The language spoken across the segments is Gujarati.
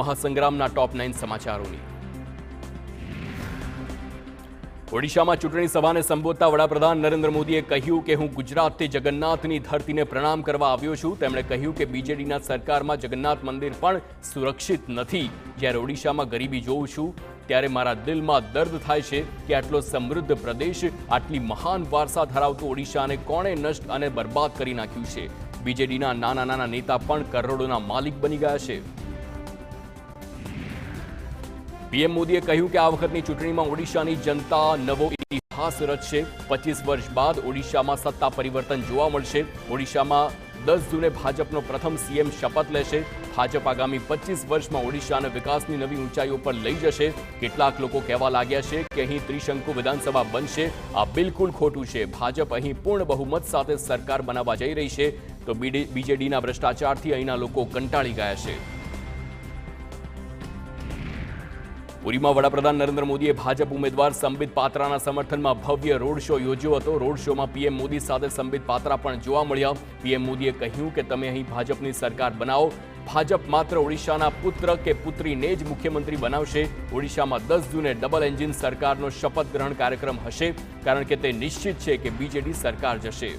મહાસંગ્રામના ટોપ 9 સમાચારોની। ઓડિશામાં ચૂંટણી સભાને સંબોધતા વડાપ્રધાન નરેન્દ્ર મોદીએ કહ્યું કે હું ગુજરાતથી જગન્નાથની ધરતીને પ્રણામ કરવા આવ્યો છું। તેમણે કહ્યું કે બીજેડીના સરકારમાં જગન્નાથ મંદિર પણ સુરક્ષિત નથી। જ્યારે ઓડિશામાં ગરીબી જોઉં છું ત્યારે મારા દિલમાં દર્દ થાય છે કે આટલો સમૃદ્ધ પ્રદેશ, આટલી મહાન વારસા ધરાવતું ઓડિશાને કોણે નષ્ટ અને બરબાદ કરી નાખ્યું છે। બીજેડીના નાના નાના નેતા પણ કરોડોના માલિક બની ગયા છે। પીએમ મોદીએ કહ્યું કે આ વખતની ચૂંટણીમાં ઓડિશાની જનતા નવો ઇતિહાસ રચશે। 25 વર્ષ બાદ ઓડિશામાં સત્તા પરિવર્તન જોવા મળશે। ઓડિશામાં 10 જૂને ભાજપનો પ્રથમ સીએમ શપથ લેશે। ભાજપ આગામી 25 વર્ષમાં ઓડિશાને વિકાસની નવી ઊંચાઈઓ પર લઈ જશે। કેટલાક લોકો કહેવા લાગ્યા છે કે અહીં ત્રિશંકુ વિધાનસભા બનશે। આ બિલકુલ ખોટું છે। ભાજપ અહીં પૂર્ણ બહુમત સાથે સરકાર બનાવવા જઈ રહી છે, તો બીજેડીના ભ્રષ્ટાચારથી અહીંના લોકો કંટાળી ગયા છે। પુરીમાં વડાપ્રધાન નરેન્દ્ર મોદીએ ભાજપ ઉમેદવાર સંબિત પાત્રાના સમર્થનમાં ભવ્ય રોડ શો યોજ્યો હતો। રોડ શોમાં પીએમ મોદી સાથે સંબિત પાત્રા પણ જોવા મળ્યા। પીએમ મોદીએ કહ્યું કે તમે અહીં ભાજપની સરકાર બનાવો। ભાજપ માત્ર ઓડિશાના પુત્ર કે પુત્રીને જ મુખ્યમંત્રી બનાવશે। ઓડિશામાં 10 જૂને ડબલ એન્જિન સરકારનો શપથ ગ્રહણ કાર્યક્રમ હશે, કારણ કે તે નિશ્ચિત છે કે બીજેડી સરકાર જશે।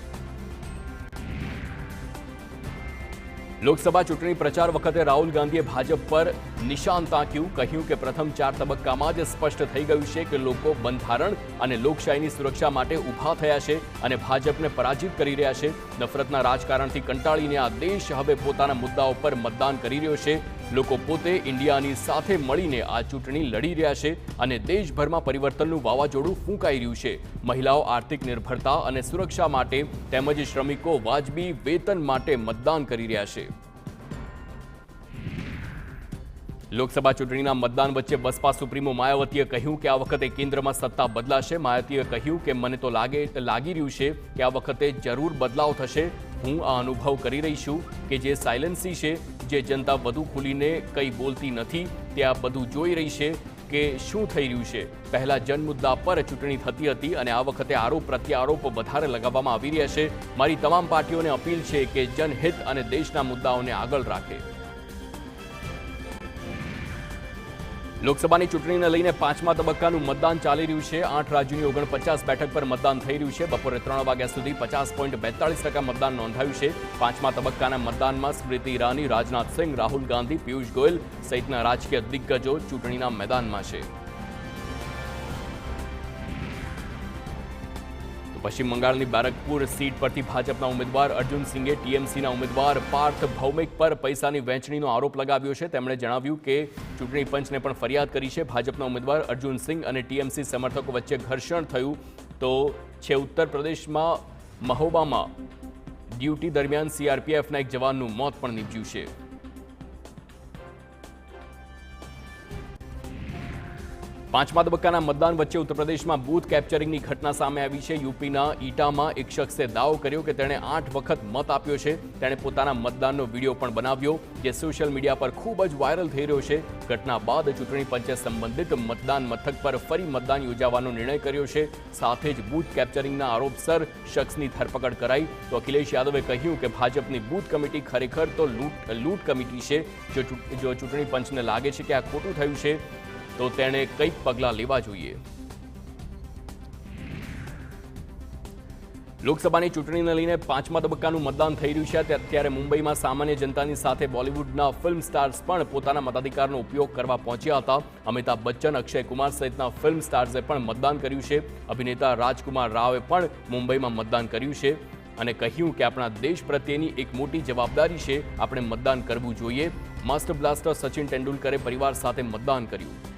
લોકસભા ચૂંટણી પ્રચાર વખતે રાહુલ ગાંધીએ ભાજપ પર નિશાન તાક્યું। કહ્યું કે પ્રથમ 4 તબક્કામાં જ સ્પષ્ટ થઈ ગયું છે કે લોકો બંધારણ અને લોકશાહીની સુરક્ષા માટે ઊભા થયા છે અને ભાજપને પરાજિત કરી રહ્યા છે। નફરતના રાજકારણથી કંટાળીને આ દેશ હવે પોતાના મુદ્દાઓ પર મતદાન કરી રહ્યો છે। લોકો પોતે ઇન્ડિયાની સાથે મળીને આ ચૂંટણી લડી રહ્યા છે અને દેશભરમાં પરિવર્તનનું વાવાઝોડું ફૂંકાઈ રહ્યું છે। મહિલાઓ આર્થિક નિર્ભરતા અને સુરક્ષા માટે તેમજ શ્રમિકો વાજબી વેતન માટે મતદાન કરી રહ્યા છે। લોકસભા ચૂંટણીના મતદાન વચ્ચે બસપા સુપ્રીમો માયાવતીએ કહ્યું કે આ વખતે કેન્દ્રમાં સત્તા બદલાશે। માયાવતીએ કહ્યું કે મને તો લાગી રહ્યું છે કે આ વખતે જરૂર બદલાવ થશે। હું આ અનુભવ કરી રહી છું કે જે સાયલન્સી છે, જે જનતા વધુ ખુલીને કંઈ બોલતી નથી, તે આ બધું જોઈ રહી છે કે શું થઈ રહ્યું છે। પહેલા જન મુદ્દા પર ચૂંટણી થતી હતી અને આ વખતે આરોપ પ્રત્યારોપ વધારે લગાવવામાં આવી રહ્યા છે। મારી તમામ પાર્ટીઓને અપીલ છે કે જનહિત અને દેશના મુદ્દાઓને આગળ રાખે। લોકસભાની ચૂંટણીને લઈને 5મા તબક્કાનું મતદાન ચાલી રહ્યું છે। 8 રાજ્યોની 49 બેઠક પર મતદાન થઈ રહ્યું છે। બપોરે 3 વાગ્યા સુધી 50.42% મતદાન નોંધાયું છે। 5મા તબક્કાના મતદાનમાં સ્મૃતિ ઈરાની, રાજનાથ સિંહ, રાહુલ ગાંધી, પિયુષ ગોયલ સહિતના રાજકીય દિગ્ગજો ચૂંટણીના મેદાનમાં છે। પશ્ચિમ બંગાળની બેરકપુર સીટ પરથી ભાજપના ઉમેદવાર અર્જુન સિંઘે ટીએમસીના ઉમેદવાર પાર્થ ભૌમિક પર પૈસાની વહેંચણીનો આરોપ લગાવ્યો છે। તેમણે જણાવ્યું કે ચૂંટણી પંચને પણ ફરિયાદ કરી છે। ભાજપના ઉમેદવાર અર્જુન સિંઘ અને ટીએમસી સમર્થકો વચ્ચે ઘર્ષણ થયું તો છે। ઉત્તર પ્રદેશમાં મહોબામાં ડ્યુટી દરમિયાન સીઆરપીએફના એક જવાનનું મોત પણ નીપજ્યું છે। પાંચમા તબક્કાના મતદાન વચ્ચે ઉત્તર પ્રદેશમાં બૂથ કેપ્ચરિંગની ઘટના સામે આવી છે। યુપીના ઈટામાં એક શખ્સે દાવો કર્યો કે તેણે 8 વખત મત આપ્યો છે। તેણે પોતાના મતદાનનો વિડીયો પણ બનાવ્યો, જે સોશિયલ મીડિયા પર ખૂબ જ વાયરલ થઈ રહ્યો છે। ઘટના બાદ ચૂંટણી પંચે સંબંધિત મતદાન મથક પર ફરી મતદાન યોજવાનો નિર્ણય કર્યો છે। સાથે જ બૂથ કેપ્ચરિંગના આરોપસર શખ્સની ધરપકડ કરાઈ। તો અખિલેશ યાદવે કહ્યું કે ભાજપની બૂથ કમિટી ખરેખર તો લૂંટ કમિટી છે। જો ચૂંટણી પંચને લાગે છે કે આ ખોટું થયું છે તો તેણે કંઈક પગલાં લેવા જોઈએ। લોકસભાની ચૂંટણીને લઈને 5મા તબક્કાનું મતદાન થઈ રહ્યું છે। ત્યારે મુંબઈમાં સામાન્ય જનતાની સાથે બોલિવૂડના ફિલ્મ સ્ટાર્સ પણ પોતાના મતાધિકારનો ઉપયોગ કરવા પહોંચ્યા હતા। અમિતાભ બચ્ચન, અક્ષય કુમાર સહિતના ફિલ્મ સ્ટાર્સે પણ મતદાન કર્યું છે। અભિનેતા રાજકુમાર રાવે પણ મુંબઈમાં મતદાન કર્યું છે અને કહ્યું કે આપણા દેશ પ્રત્યેની એક મોટી જવાબદારી છે, આપણે મતદાન કરવું જોઈએ। માસ્ટર બ્લાસ્ટર સચિન તેંડુલકરે પરિવાર સાથે મતદાન કર્યું।